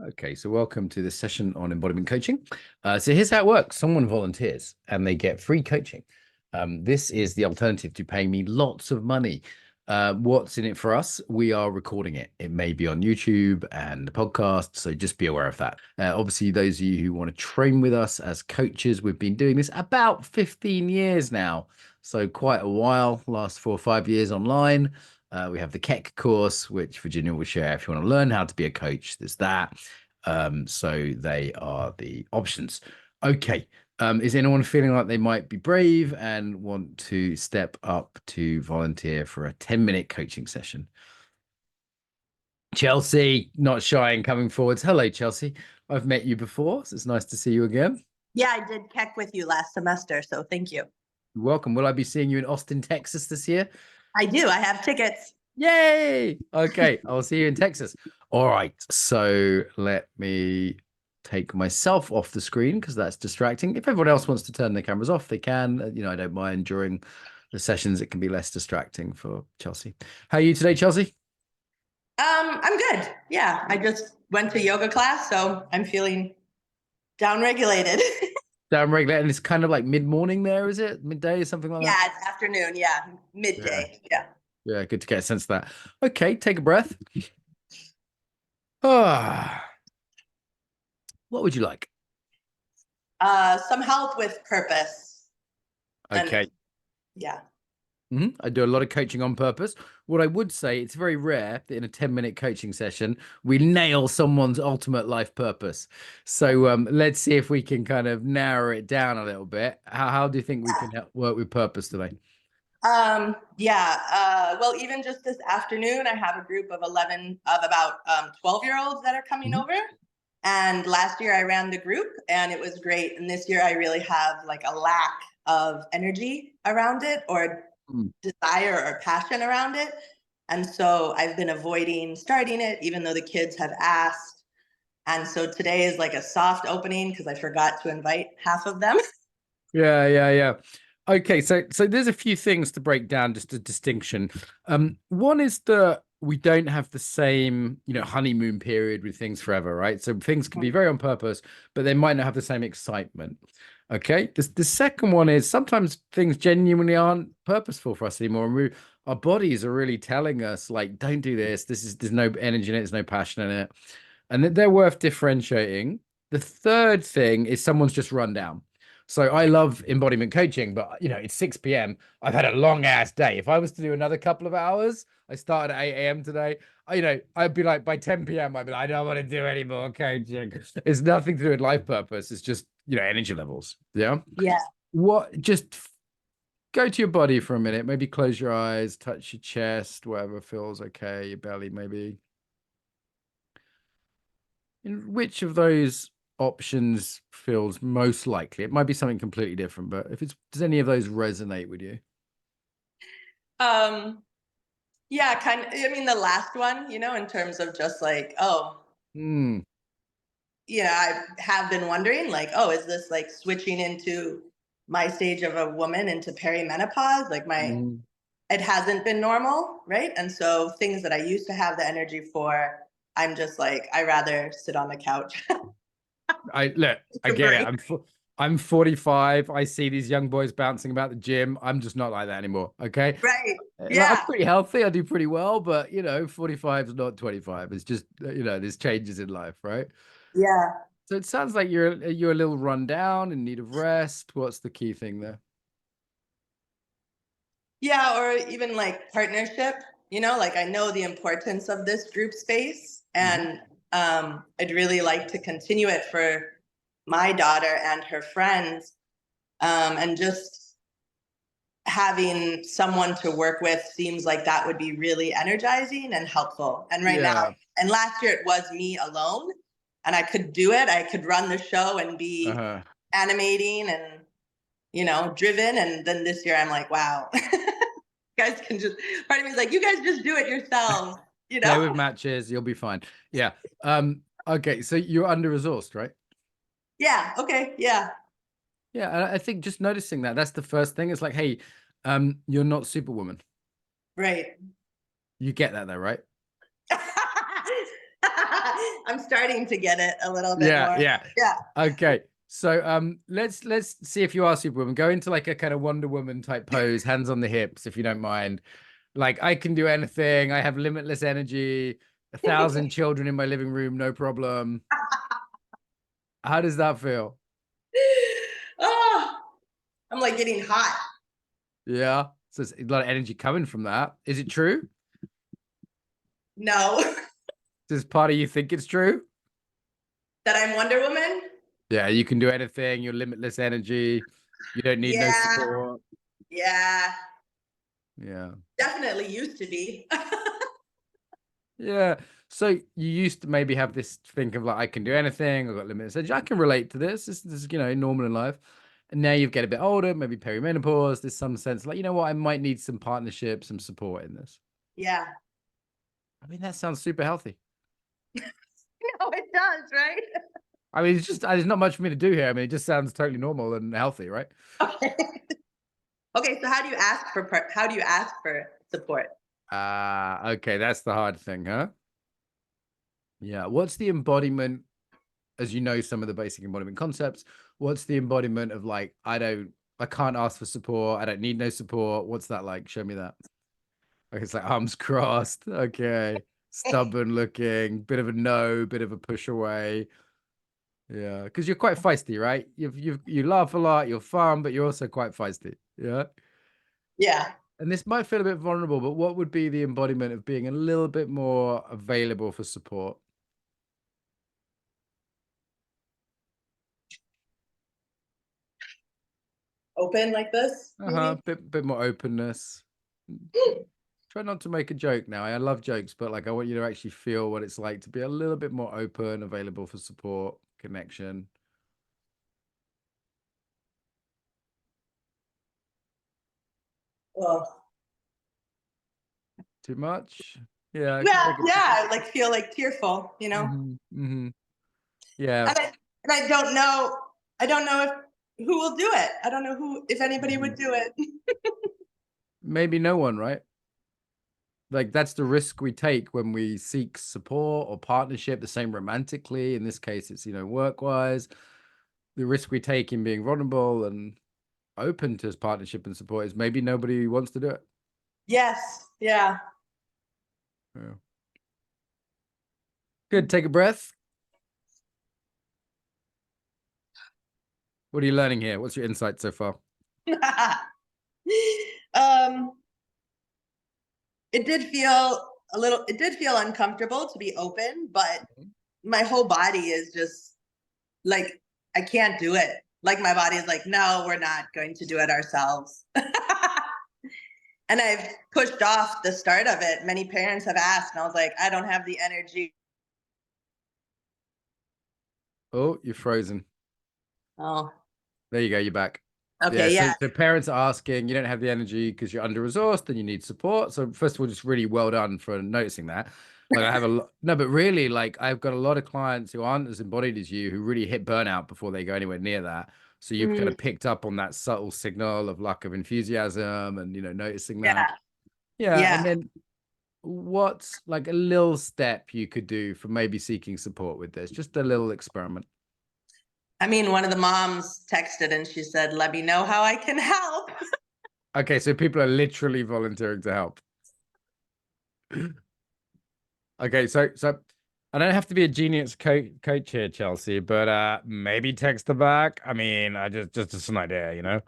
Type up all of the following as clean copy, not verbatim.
Okay, so welcome to this session on embodiment coaching. So here's how it works. Someone volunteers and they get free coaching. This is the alternative to paying me lots of money. What's in it for us? We are recording it. It may be on YouTube and the podcast, so just be aware of that. Obviously, those of you who want to train with us as coaches, we've been doing this about 15 years now. So quite a while, last 4 or 5 years online. We have the Keck course, which Virginia will share. If you want to learn how to be a coach, there's that. So they are the options. Okay. Is anyone feeling like they might be brave and want to step up to volunteer for a 10-minute coaching session? Chelsea, not shy and coming forwards. Hello, Chelsea. I've met you before, so it's nice to see you again. Yeah, I did Keck with you last semester, so thank you. You're welcome. Will I be seeing you in Austin, Texas this year? I do. I have tickets. Yay! Okay, I'll see you in Texas. All right, so let me take myself off the screen because that's distracting. If everyone else wants to turn their cameras off, they can. I don't mind during the sessions. It can be less distracting for Chelsea. How are you today, Chelsea? I'm good. Yeah, I just went to yoga class, so I'm feeling downregulated. Downregulated, and it's kind of like mid-morning there, is it? Midday, something like Yeah, that? it's afternoon. Yeah, midday. Yeah. Yeah, good to get a sense of that. Okay, take a breath. Ah, what would you like? Some help with purpose. Okay. And yeah. I do a lot of coaching on purpose. What I would say, it's very rare that in a 10-minute coaching session, we nail someone's ultimate life purpose. So let's see if we can kind of narrow it down a little bit. How do you think we can help work with purpose today? Well, even just this afternoon, I have a group of about 12-year-olds that are coming over. And last year I ran the group and it was great. And this year I really have like a lack of energy around it or desire or passion around it. And so I've been avoiding starting it, even though the kids have asked. And so today is like a soft opening because I forgot to invite half of them. Yeah. Okay, so there's a few things to break down, just a distinction. One is that we don't have the same, honeymoon period with things forever, right? So things can be very on purpose, but they might not have the same excitement. Okay. The second one is sometimes things genuinely aren't purposeful for us anymore. And our bodies are really telling us, like, don't do this. There's no energy in it, there's no passion in it. And that they're worth differentiating. The third thing is someone's just run down. So I love embodiment coaching, but it's 6 p.m. I've had a long ass day. If I was to do another couple of hours, I started at 8 a.m. today. I'd be like by 10 p.m. I'd be like, I don't want to do any more coaching. It's nothing to do with life purpose. It's just, energy levels. Yeah. Yeah. Just go to your body for a minute. Maybe close your eyes, touch your chest, whatever feels okay, your belly, maybe. In which of those options feels most likely? It might be something completely different, but does any of those resonate with you? Yeah, kind of. I mean, the last one, in terms of just like, I have been wondering, like, oh, is this like switching into my stage of a woman into perimenopause? Like it hasn't been normal, right? And so things that I used to have the energy for, I'm just like, I rather sit on the couch. I get it. I'm 45. I see these young boys bouncing about the gym. I'm just not like that anymore. Okay. Right. Like, Yeah. I'm pretty healthy. I do pretty well, but 45 is not 25. It's just, there's changes in life, right? Yeah. So it sounds like you're a little run down, in need of rest. What's the key thing there? Yeah, or even like partnership, like I know the importance of this group space and I'd really like to continue it for my daughter and her friends. And just having someone to work with seems like that would be really energizing and helpful. And now, and last year it was me alone and I could do it. I could run the show and be animating and, driven. And then this year I'm like, wow, guys can just, part of me is like, you guys just do it yourselves, Play with matches, you'll be fine. Yeah. Okay, so you're under-resourced, right? Yeah. Okay. Yeah. Yeah, I think just noticing that's the first thing. It's like, hey, you're not Superwoman. Right. You get that though, right? I'm starting to get it a little bit Yeah, more. yeah. Yeah. Okay. So let's see if you are Superwoman. Go into like a kind of Wonder Woman type pose, hands on the hips, if you don't mind. Like I can do anything. I have limitless energy, 1,000 children in my living room, no problem. How does that feel? Oh, I'm like getting hot. Yeah. So it's a lot of energy coming from that. Is it true? No. Does part of you think it's true? That I'm Wonder Woman? Yeah, you can do anything. You're limitless energy. You don't need no Yeah. support. Yeah. Yeah. Definitely used to be. Yeah. So you used to maybe have this think of like, I can do anything. I've got limited energy. I can relate to this. This is, normal in life. And now you get a bit older, maybe perimenopause. There's some sense like, you know what? I might need some partnership, some support in this. Yeah. I mean, that sounds super healthy. No, it does, right? I mean, it's just, there's not much for me to do here. I mean, it just sounds totally normal and healthy, right? Okay. Okay, so how do you ask for support? Okay. That's the hard thing, huh? Yeah. What's the embodiment, as you know, some of the basic embodiment concepts? What's the embodiment of like, I can't ask for support. I don't need no support. What's that like? Show me that. Okay, it's like arms crossed. Okay. Stubborn looking, bit of a no, bit of a push away. Yeah, because you're quite feisty, right? You laugh a lot, you're fun, but you're also quite feisty. Yeah. Yeah. And this might feel a bit vulnerable, but what would be the embodiment of being a little bit more available for support? Open like this, Uh-huh. maybe? Bit more openness. Try not to make a joke now. I love jokes, but like I want you to actually feel what it's like to be a little bit more open, available for support, connection. Oh. Too much? Yeah, I can Yeah, take it. yeah. I like feel like tearful, you know? Yeah, And I I don't know if who will do it. I don't know who if anybody would mhm. do it. Maybe no one, right? Like that's the risk we take when we seek support or partnership, the same romantically. In this case, it's, work-wise. The risk we take in being vulnerable and open to partnership and support is maybe nobody wants to do it. Yes. Yeah. Yeah. Good. Take a breath. What are you learning here? What's your insight so far? um it did feel uncomfortable to be open, but my whole body is just like I can't do it. Like my body is like, no, we're not going to do it ourselves. And I've pushed off the start of it. Many parents have asked, and I was like, I don't have the energy. Oh, you're frozen. Oh, There you go. You're back. Yeah. okay, So yeah. the parents are asking, you don't have the energy because you're under resourced and you need support. So first of all, just really well done for noticing that. Like I have a lot, no, but really, like I've got a lot of clients who aren't as embodied as you, who really hit burnout before they go anywhere near that. So you've kind Mhm. of picked up on that subtle signal of lack of enthusiasm and, noticing that. Yeah, Yeah. And yeah. then what's like a little step you could do for maybe seeking support with this? Just a little experiment. I mean, one of the moms texted and she said, let me know how I can help. Okay. So people are literally volunteering to help. Okay, so I don't have to be a genius coach here, Chelsea, but maybe text her back. I mean, I just an idea, you know.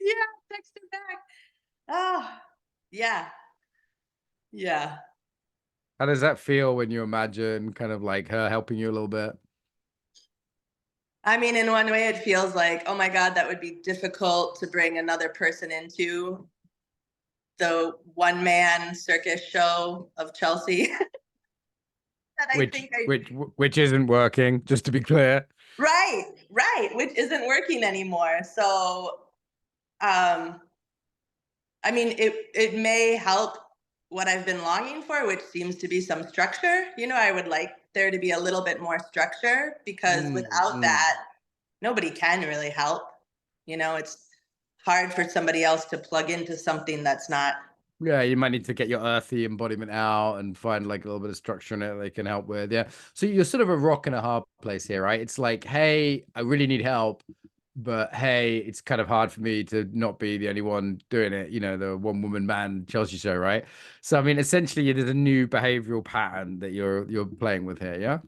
Yeah, text him back. Oh, yeah, yeah. How does that feel when you imagine kind of like her helping you a little bit? I mean, in one way, it feels like, oh my God, that would be difficult to bring another person into the one man circus show of Chelsea. That I Which think I, which which isn't working, just to be clear. right, right, which isn't working anymore. So, um, I mean, it may help what I've been longing for, which seems to be some structure. You know, I would like there to be a little bit more structure because without Mm. that, nobody can really help. You know, it's hard for somebody else to plug into something that's not. Yeah, you might need to get your earthy embodiment out and find like a little bit of structure in it they can help with. Yeah. So you're sort of a rock and a hard place here, right? It's like, hey, I really need help, but hey, it's kind of hard for me to not be the only one doing it, the one woman man Chelsea show, right? So I mean, essentially there's a new behavioral pattern that you're playing with here, yeah?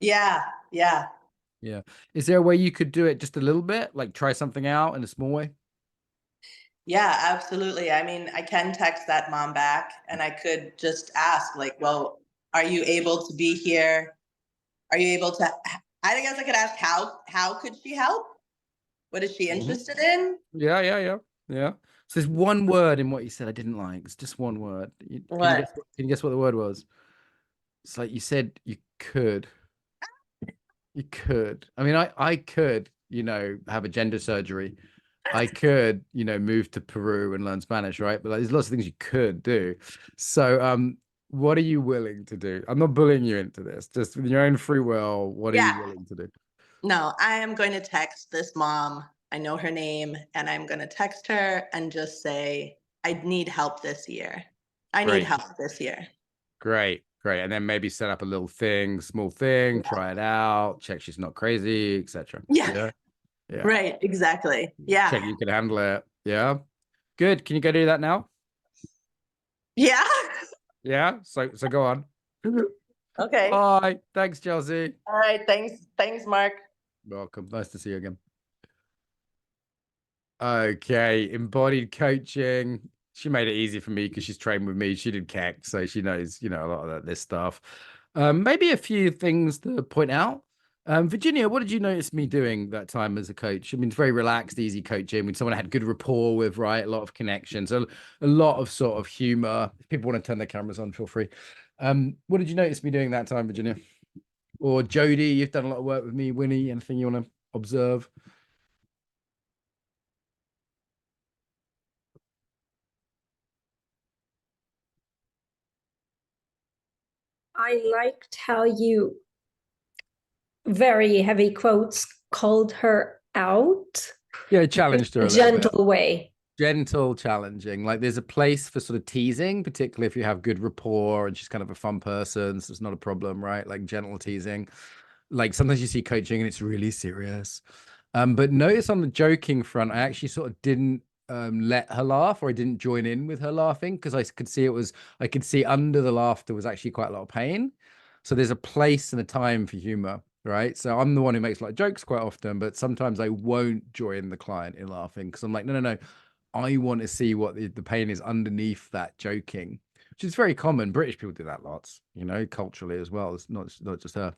Yeah, yeah. Yeah. Is there a way you could do it just a little bit, like try something out in a small way? Yeah, absolutely. I mean, I can text that mom back and I could just ask, like, well, are you able to be here? Are you able to? I guess I could ask how could she help? What is she Mhm. interested in? Yeah, yeah, yeah, yeah. So there's one word in what you said I didn't like. It's just one word. Can you What? guess? Can you guess what the word was? It's like you said you could. You could. I mean, I could, have a gender surgery. I could, move to Peru and learn Spanish, right? But like, there's lots of things you could do. So, what are you willing to do? I'm not bullying you into this. Just with your own free will, what are Yeah. you willing to do? No, I am going to text this mom. I know her name, and I'm going to text her and just say, I need help this year. I need Great. help this year. Great, great. And then maybe set up a little thing, small thing, Yeah. try it out, check she's not crazy, etc. Yeah. Yeah, yeah. Right. Exactly. Yeah. Check you can handle it. Yeah. Good. Can you go do that now? Yeah. Yeah. So go on. Okay. Bye. Thanks, Chelsea. All right. Thanks. Thanks, Mark. Welcome. Nice to see you again. Okay, embodied coaching. She made it easy for me because she's trained with me. She did CAC, so she knows, a lot of this stuff. Maybe a few things to point out. Virginia, what did you notice me doing that time as a coach? I mean, it's very relaxed, easy coaching with someone I had good rapport with, right? A lot of connections, a lot of sort of humor. If people want to turn their cameras on, feel free. What did you notice me doing that time, Virginia? Or Jody, you've done a lot of work with me. Winnie, anything you want to observe? I liked how you, very heavy quotes, called her out Yeah, in challenged her a a little bit. gentle way. Gentle, challenging. Like there's a place for sort of teasing, particularly if you have good rapport and she's kind of a fun person, so it's not a problem, right? Like gentle teasing. Like sometimes you see coaching and it's really serious. But notice on the joking front, I actually sort of didn't let her laugh, or I didn't join in with her laughing because I could see under the laughter was actually quite a lot of pain. So there's a place and a time for humor, right? So I'm the one who makes a lot of jokes quite often, but sometimes I won't join the client in laughing because I'm like, no, no, no. I want to see what the pain is underneath that joking, which is very common. British people do that lots, culturally as well. It's not just her.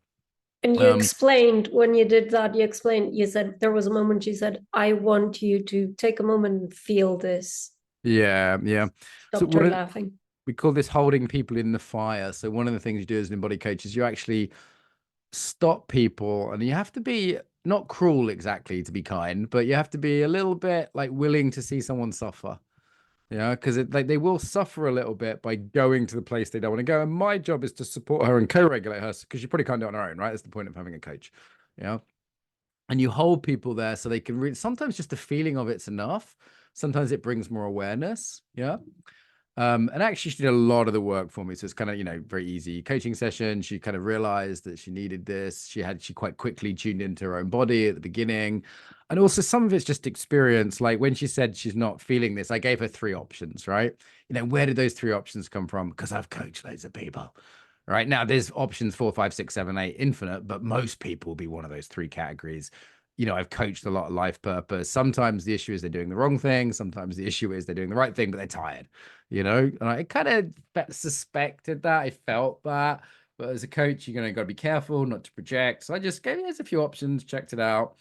And you Um, explained when you did that, you said there was a moment you said, I want you to take a moment and feel this. yeah, yeah. So Stopped her laughing. we call this holding people in the fire. So one of the things you do as an embodied coach is you actually stop people, and you have to be not cruel exactly to be kind, but you have to be a little bit like willing to see someone suffer. Yeah, because like they will suffer a little bit by going to the place they don't want to go. And my job is to support her and co-regulate her because you probably can't do it on her own, right? That's the point of having a coach. Yeah. And you hold people there so they can read. Sometimes just the feeling of it's enough. Sometimes it brings more awareness. Yeah. And actually, she did a lot of the work for me. So it's kind of, very easy coaching session. She kind of realized that she needed this. She quite quickly tuned into her own body at the beginning. And also, some of it's just experience. Like when she said she's not feeling this, I gave her three options, right? Where did those three options come from? Because I've coached loads of people. Right now, there's options 4, 5, 6, 7, 8, infinite, but most people will be one of those three categories. I've coached a lot of life purpose. Sometimes the issue is they're doing the wrong thing. Sometimes the issue is they're doing the right thing, but they're tired, and I kind of suspected that. I felt that. But as a coach, you're got to be careful not to project. So I just gave you a few options, checked it out.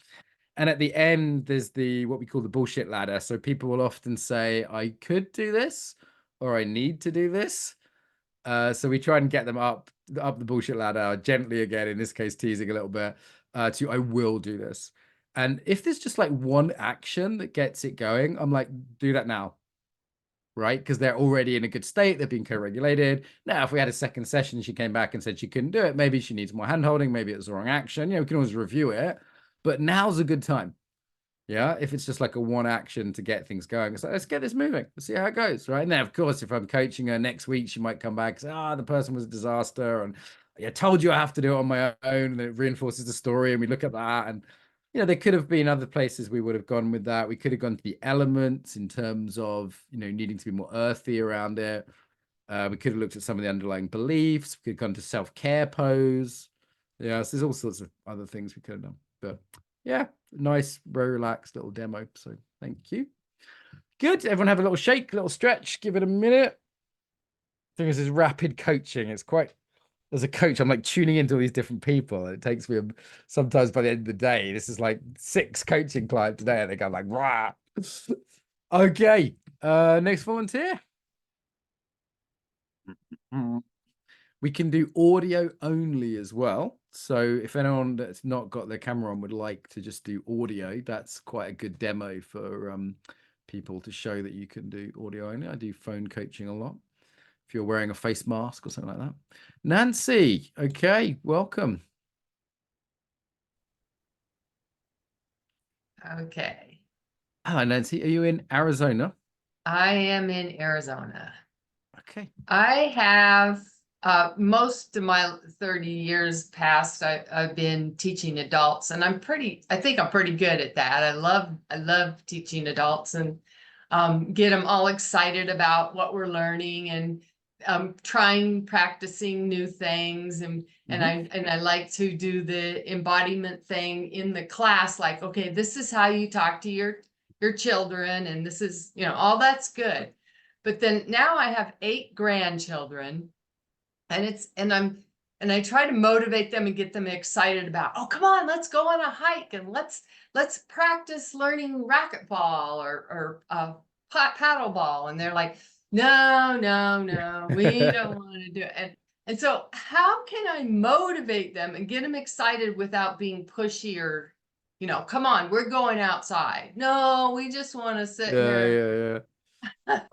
And at the end, there's what we call the bullshit ladder. So people will often say, I could do this, or I need to do this. So we try and get them up the bullshit ladder gently again, in this case, teasing a little bit, to I will do this. And if there's just like one action that gets it going, I'm like, do that now. Right. Because they're already in a good state. They're being co-regulated. Now, if we had a second session, she came back and said she couldn't do it. Maybe she needs more hand holding. Maybe it's the wrong action. We can always review it. But now's a good time. Yeah, if it's just like a one action to get things going, it's like, let's get this moving. Let's see how it goes. Right. And then, of course, if I'm coaching her next week, she might come back and say, the person was a disaster. And I told you I have to do it on my own. And it reinforces the story. And we look at that. And, there could have been other places we would have gone with that. We could have gone to the elements in terms of, needing to be more earthy around it. We could have looked at some of the underlying beliefs. We could have gone to self-care pose. Yeah, so there's all sorts of other things we could have done. But yeah, nice, very relaxed little demo. So thank you. Good. Everyone have a little shake, little stretch. Give it a minute. I think this is rapid coaching. It's quite, as a coach, I'm like tuning into all these different people. It takes me sometimes by the end of the day. This is like 6 coaching clients today. I think I'm like, rah. Okay. Next volunteer. We can do audio only as well. So if anyone that's not got their camera on would like to just do audio, that's quite a good demo for people to show that you can do audio only. I do phone coaching a lot. If you're wearing a face mask or something like that. Nancy, okay, welcome. Okay. Hi, Nancy. Are you in Arizona? I am in Arizona. Okay. I have most of my 30 years past, I've been teaching adults, and I think I'm pretty good at that. I love teaching adults and get them all excited about what we're learning and practicing new things. And I like to do the embodiment thing in the class, like, okay, this is how you talk to your children, and this is, all that's good. But then now I have 8 grandchildren, and I try to motivate them and get them excited about, oh, come on, let's go on a hike and let's practice learning racquetball or paddle ball. And they're like, no, we don't want to do it. And so how can I motivate them and get them excited without being pushy or, come on, we're going outside. No, we just want to sit here. Yeah.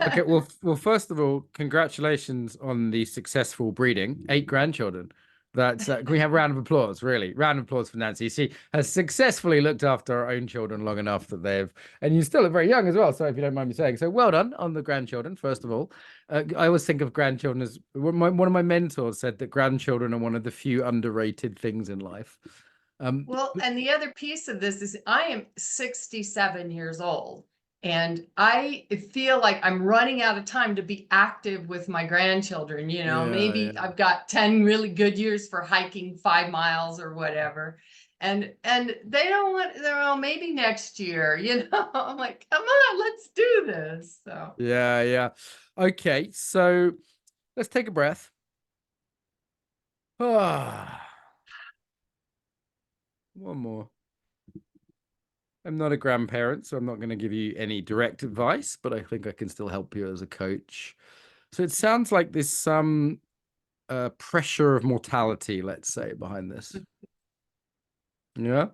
Okay, well, first of all, congratulations on the successful breeding. 8 grandchildren. That's can we have a round of applause? Really, round of applause for Nancy. She has successfully looked after her own children long enough that and you still are very young as well. So if you don't mind me saying, so well done on the grandchildren. First of all, I always think of grandchildren as one of my mentors said that grandchildren are one of the few underrated things in life. Well, and the other piece of this is I am 67 years old. And I feel like I'm running out of time to be active with my grandchildren. Maybe I've got 10 really good years for hiking 5 miles or whatever. And they don't want, well, maybe next year, I'm like, come on, let's do this. So yeah. Okay, so let's take a breath. One more. I'm not a grandparent, so I'm not going to give you any direct advice, but I think I can still help you as a coach. So it sounds like there's some pressure of mortality, let's say, behind this. Yeah.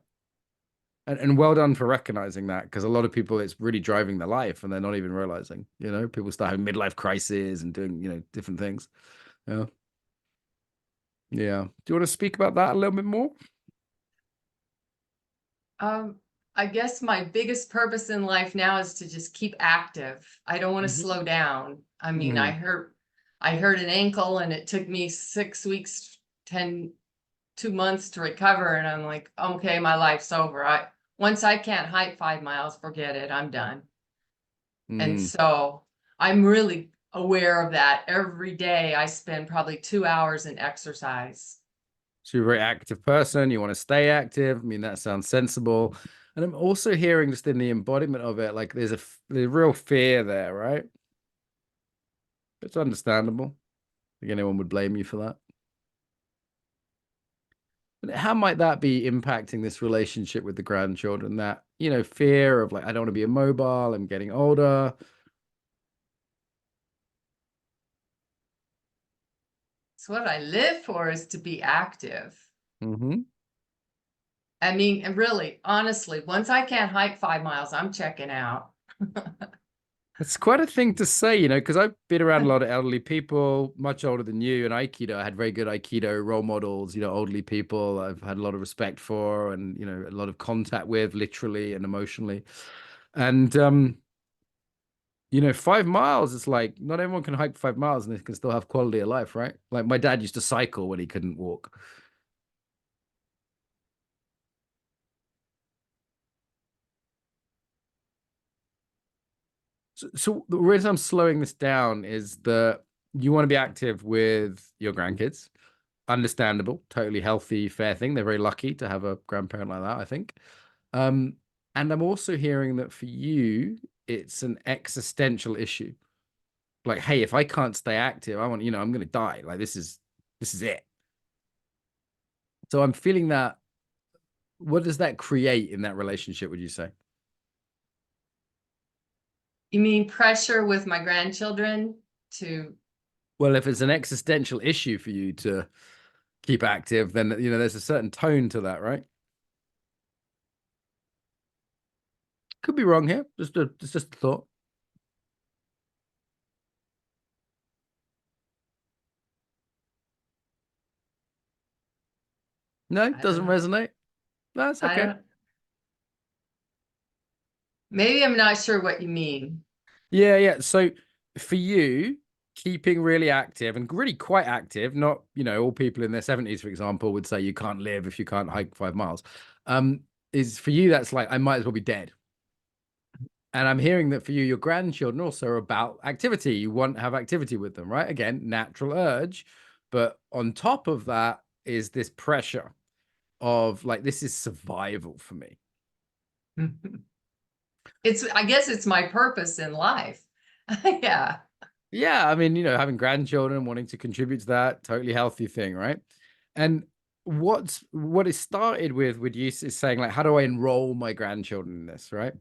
And well done for recognizing that, because a lot of people, it's really driving their life and they're not even realizing, people start having midlife crises and doing, different things. Yeah. Yeah. Do you want to speak about that a little bit more? I guess my biggest purpose in life now is to just keep active. I don't want to slow down. I mean, I hurt an ankle and it took me 6 weeks, 2 months to recover. And I'm like, okay, my life's over. Once I can't hike 5 miles, forget it. I'm done. And so I'm really aware of that. Every day I spend probably 2 hours in exercise. So you're a very active person. You want to stay active. I mean, that sounds sensible. And I'm also hearing just in the embodiment of it, like there's a real fear there, right? It's understandable. I think anyone would blame you for that. But how might that be impacting this relationship with the grandchildren? That, fear of like, I don't want to be immobile. I'm getting older. So what I live for is to be active. Mm-hmm. I mean, and really, honestly, once I can't hike 5 miles, I'm checking out. It's quite a thing to say, because I've been around a lot of elderly people, much older than you, and Aikido. I had very good Aikido role models, elderly people I've had a lot of respect for and, a lot of contact with, literally and emotionally. And 5 miles, it's like not everyone can hike 5 miles and they can still have quality of life, right? Like my dad used to cycle when he couldn't walk. So the reason I'm slowing this down is that you want to be active with your grandkids. Understandable, totally healthy, fair thing. They're very lucky to have a grandparent like that, I think. Um, and I'm also hearing that for you, it's an existential issue. Like, hey, if I can't stay active, I'm gonna die. Like this is it. So I'm feeling that. What does that create in that relationship, would you say? You mean pressure with my grandchildren to, Well, if it's an existential issue for you to keep active, then there's a certain tone to that, right? Could be wrong here. Just a thought. No, I don't doesn't know. resonate. That's I okay. don't, maybe I'm not sure what you mean. Yeah, yeah. So for you, keeping really active and really quite active, not, all people in their 70s, for example, would say you can't live if you can't hike 5 miles. Is for you, that's like, I might as well be dead. And I'm hearing that for you, your grandchildren also are about activity. You want to have activity with them, right? Again, natural urge. But on top of that is this pressure of like, this is survival for me. I guess it's my purpose in life. Yeah. Yeah, I mean, having grandchildren, wanting to contribute to that, totally healthy thing, right? And what it started with you is saying like, how do I enroll my grandchildren in this, right?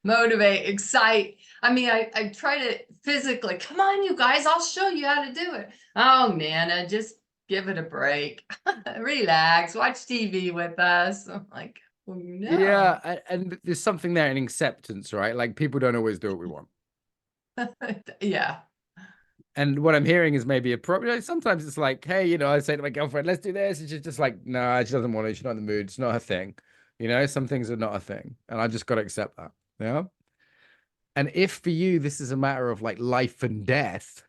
Motivate, excite. I mean, I try to physically, come on, you guys, I'll show you how to do it. Oh, Nana, just give it a break. Relax, watch TV with us. I'm like, oh, no. Yeah, and there's something there in acceptance, right? Like people don't always do what we want. Yeah. And what I'm hearing is maybe a problem. Sometimes it's like, hey, I say to my girlfriend, let's do this. And she's just like, no, she doesn't want it. She's not in the mood. It's not her thing. Some things are not a thing. And I just got to accept that. Yeah. And if for you, this is a matter of like life and death,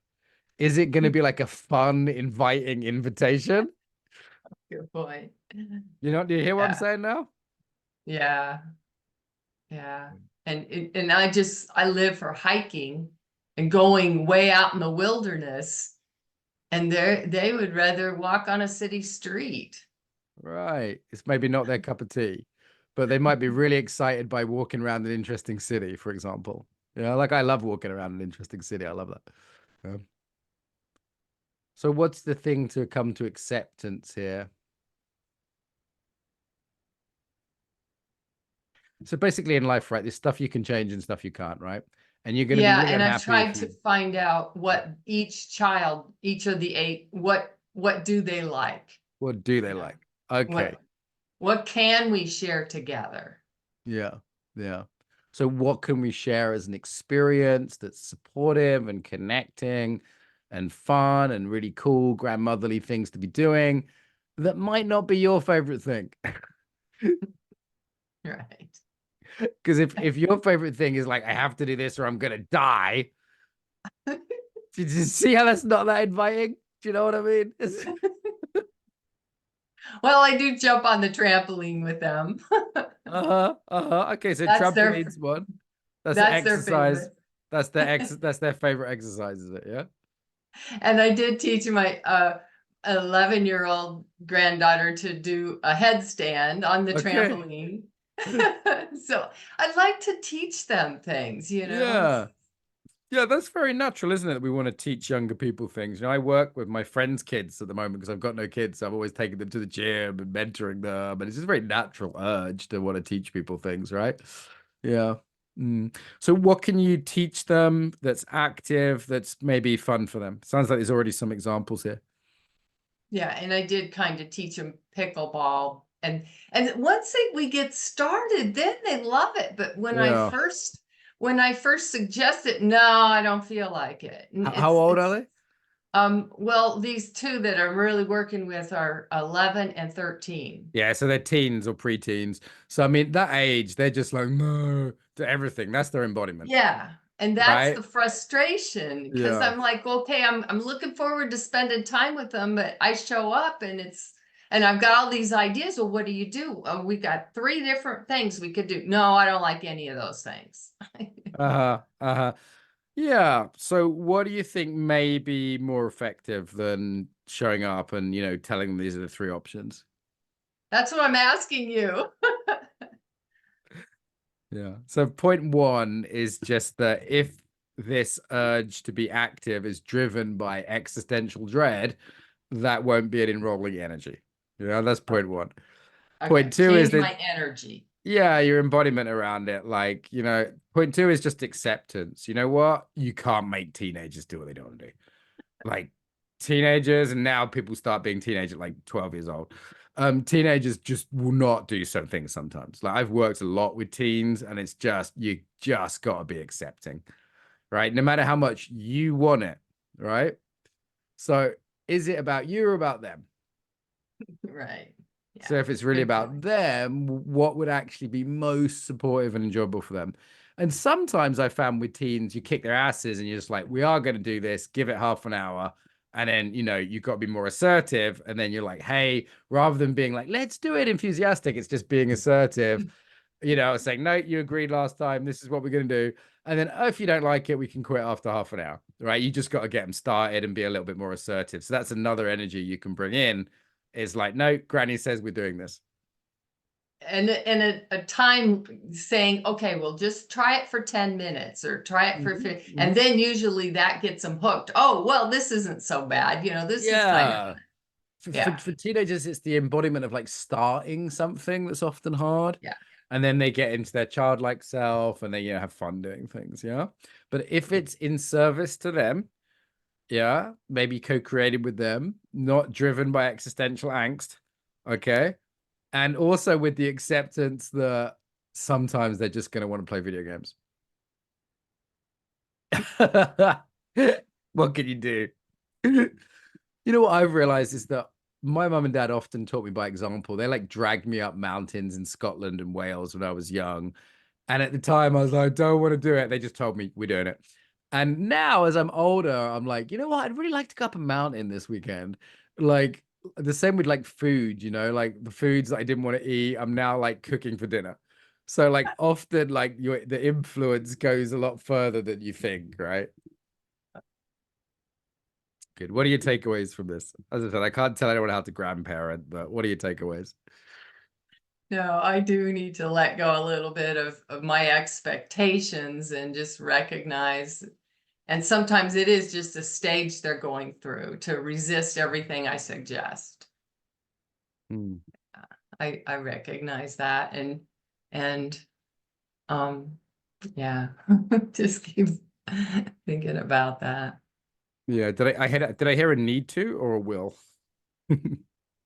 is it going to be like a fun, inviting invitation? Good point. Do you hear what I'm Yeah. saying now? Yeah. Yeah. And I live for hiking and going way out in the wilderness. And they would rather walk on a city street. Right. It's maybe not their cup of tea, but they might be really excited by walking around an interesting city, for example. Like I love walking around an interesting city. I love that. Yeah. So what's the thing to come to acceptance here? So basically in life, right, there's stuff you can change and stuff you can't, right? And you're going to be Yeah, really and I've unhappy tried if to you, find out what each child, each of the 8, what do they like? what do they Yeah. like? Okay. What can we share together? Yeah. Yeah. So what can we share as an experience that's supportive and connecting and fun and really cool grandmotherly things to be doing that might not be your favorite thing? Right. Because if your favorite thing is like, I have to do this or I'm gonna die, did you see how that's not that inviting? Do you know what I mean? Well, I do jump on the trampoline with them. Uh-huh. Uh-huh. Okay, so That's their trampoline's one. That's the that's their exercise. favorite. That's their favorite exercise, is it? Yeah. And I did teach my 11-year-old granddaughter to do a headstand on the Okay. trampoline. So I'd like to teach them things, Yeah. Yeah, that's very natural, isn't it? That we want to teach younger people things. I work with my friends' kids at the moment because I've got no kids. So I've always taken them to the gym and mentoring them. And it's just a very natural urge to want to teach people things, right? Yeah. Mm. So what can you teach them that's active, that's maybe fun for them? Sounds like there's already some examples here. Yeah, and I did kind of teach them pickleball, and once we get started, then they love it. But when I Yeah. first when I first suggested, no, I don't feel like it. How old are they? Well, these two that I'm really working with are 11 and 13. Yeah, so they're teens or preteens. So I mean, that age, they're just like no to everything. That's their embodiment, Yeah. And that's right? the frustration because Yeah. I'm like, okay, I'm looking forward to spending time with them, but I show up and I've got all these ideas. Well, what do you do? Oh, we got 3 different things we could do. No, I don't like any of those things. Uh-huh. Uh-huh. Yeah. So what do you think may be more effective than showing up and, telling them these are the 3 options? That's what I'm asking you. Yeah. So point 1 is just that if this urge to be active is driven by existential dread, that won't be an enrolling energy. Yeah, that's point 1. Okay, Point 2 is change that my energy. yeah, your embodiment around it. Like, point 2 is just acceptance. You know what? You can't make teenagers do what they don't want to do. Like teenagers, and now people start being teenagers at like 12 years old. Teenagers just will not do some things sometimes. Like I've worked a lot with teens, and it's just you just gotta be accepting, right? No matter how much you want it, right? So is it about you or about them? Right. Yeah. So if it's really Good about point. them, what would actually be most supportive and enjoyable for them? And sometimes I found with teens, you kick their asses and you're just like, we are going to do this, give it half an hour. And then, you've got to be more assertive. And then you're like, hey, rather than being like, let's do it enthusiastic, it's just being assertive. Saying, no, you agreed last time. This is what we're going to do. And then if you don't like it, we can quit after half an hour, right? You just got to get them started and be a little bit more assertive. So that's another energy you can bring in is like, no, Granny says we're doing this. And a time saying, okay, well, just try it for 10 minutes or try it for 50. And then usually that gets them hooked. Oh, well, this isn't so bad. This is kind of, For teenagers, it's the embodiment of like starting something that's often hard. Yeah. And then they get into their childlike self and they have fun doing things. Yeah. But if it's in service to them, yeah, maybe co-created with them, not driven by existential angst. Okay. And also with the acceptance that sometimes they're just going to want to play video games. What can you do? What I've realized is that my mum and dad often taught me by example. They like dragged me up mountains in Scotland and Wales when I was young. And at the time I was like, I don't want to do it. They just told me we're doing it. And now as I'm older, I'm like, you know what? I'd really like to go up a mountain this weekend. Like the same with like food, like the foods that I didn't want to eat, I'm now like cooking for dinner. So like often like the influence goes a lot further than you think, right? Good. What are your takeaways from this? As I said, I can't tell anyone how to grandparent, but what are your takeaways? No, I do need to let go a little bit of my expectations and just recognize. And sometimes it is just a stage they're going through to resist everything I suggest. I recognize that and yeah, just keep thinking about that. Yeah. Did I hear a need to or a will?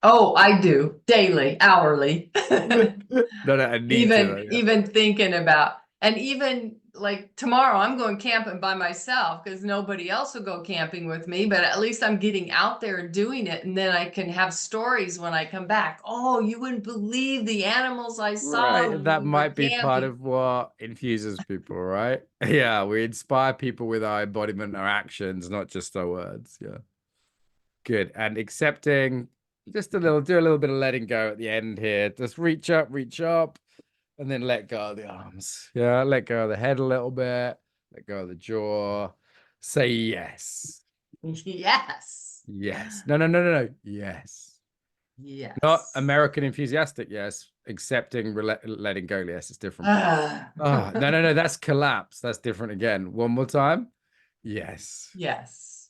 Oh, I do daily, hourly. No, I need to. Even thinking about, and even like tomorrow I'm going camping by myself because nobody else will go camping with me, but at least I'm getting out there and doing it. And then I can have stories when I come back. Oh, you wouldn't believe the animals I saw Right. when That we were might be part camping. of what infuses people, right? Yeah. We inspire people with our embodiment, our actions, not just our words. Yeah. Good. And accepting do a little bit of letting go at the end here. Just reach up, and then let go of the arms. Yeah. Let go of the head a little bit, let go of the jaw. Say yes. Yes. Yes. No. Yes. Not Yes. American enthusiastic. Yes. Accepting, letting go. Yes. It's different. Ah. Oh, no. That's collapse. That's different again. One more time. Yes. Yes.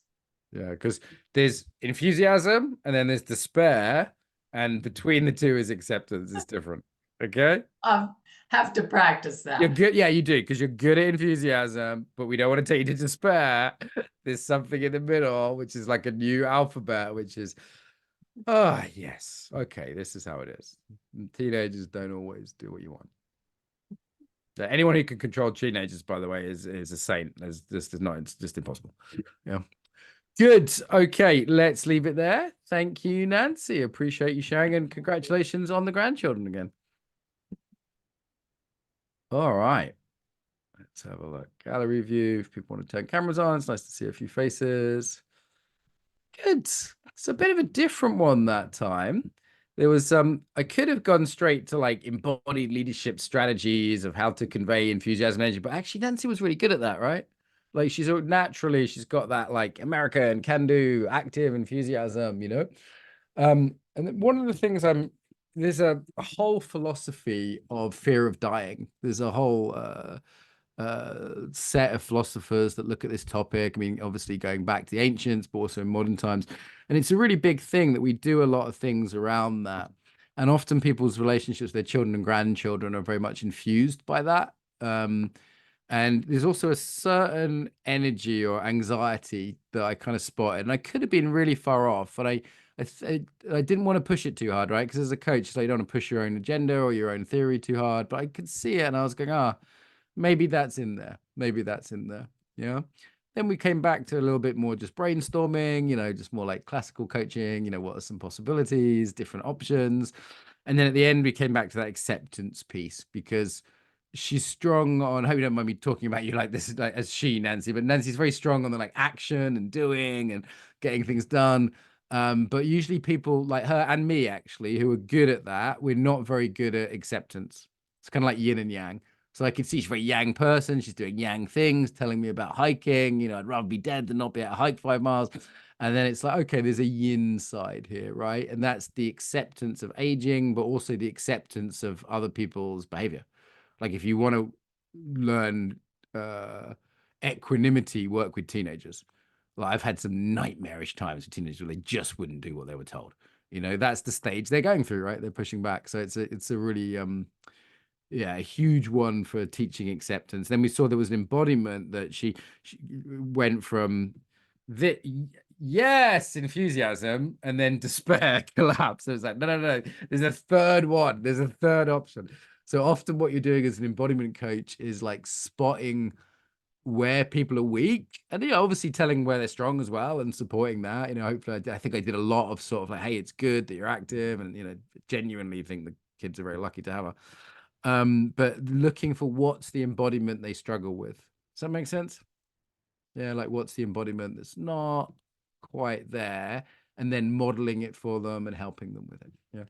Yeah. Because there's enthusiasm and then there's despair. And between the two is acceptance. It's different. Okay. Have to practice You're that. good. Yeah, you do. Because you're good at enthusiasm, but we don't want to take you to despair. There's something in the middle, which is like a new alphabet, which is, oh, yes. Okay. This is how it is. Teenagers don't always do what you want. Anyone who can control teenagers, by the way, is a saint. It's just impossible. Yeah. Good. Okay, let's leave it there. Thank you, Nancy. Appreciate you sharing, and congratulations on the grandchildren again. All right. Let's have a look. Gallery view. If people want to turn cameras on, it's nice to see a few faces. Good. It's a bit of a different one that time. There was I could have gone straight to like embodied leadership strategies of how to convey enthusiasm and energy, but actually Nancy was really good at that, right? Like she's she's got that like American can do active enthusiasm, you know. And then one of the things there's a whole philosophy of fear of dying. There's a whole set of philosophers that look at this topic. I mean, obviously going back to the ancients, but also in modern times. And it's a really big thing that we do a lot of things around that. And often people's relationships with their children and grandchildren are very much infused by that. And there's also a certain energy or anxiety that I kind of spotted. And I could have been really far off, but I didn't want to push it too hard, right? Because as a coach, you don't want to push your own agenda or your own theory too hard. But I could see it, and I was going, maybe that's in there. Maybe that's in there. Yeah. Then we came back to a little bit more just brainstorming, just more like classical coaching, what are some possibilities, different options. And then at the end, we came back to that acceptance piece because she's strong on, I hope you don't mind me talking about you like this, like as Nancy, but Nancy's very strong on the like action and doing and getting things done. But usually people like her and me actually, who are good at that, we're not very good at acceptance. It's kind of like yin and yang. So I can see she's a very yang person. She's doing yang things, telling me about hiking. I'd rather be dead than not be able to hike 5 miles. And then it's like, okay, there's a yin side here, right? And that's the acceptance of aging, but also the acceptance of other people's behavior. Like if you want to learn equanimity, work with teenagers. Like I've had some nightmarish times with teenagers where they just wouldn't do what they were told. That's the stage they're going through, right? They're pushing back. So it's a really a huge one for teaching acceptance. Then we saw there was an embodiment that she went from the yes enthusiasm and then despair, collapse. So it's like no, there's a third one, there's a third option. So often what you're doing as an embodiment coach is like spotting where people are weak and obviously telling where they're strong as well and supporting that. Hopefully I think I did a lot of sort of like, hey, it's good that you're active, and genuinely think the kids are very lucky to have her. But looking for what's the embodiment they struggle with. Does that make sense? Yeah, like what's the embodiment that's not quite there, and then modeling it for them and helping them with it. Yeah.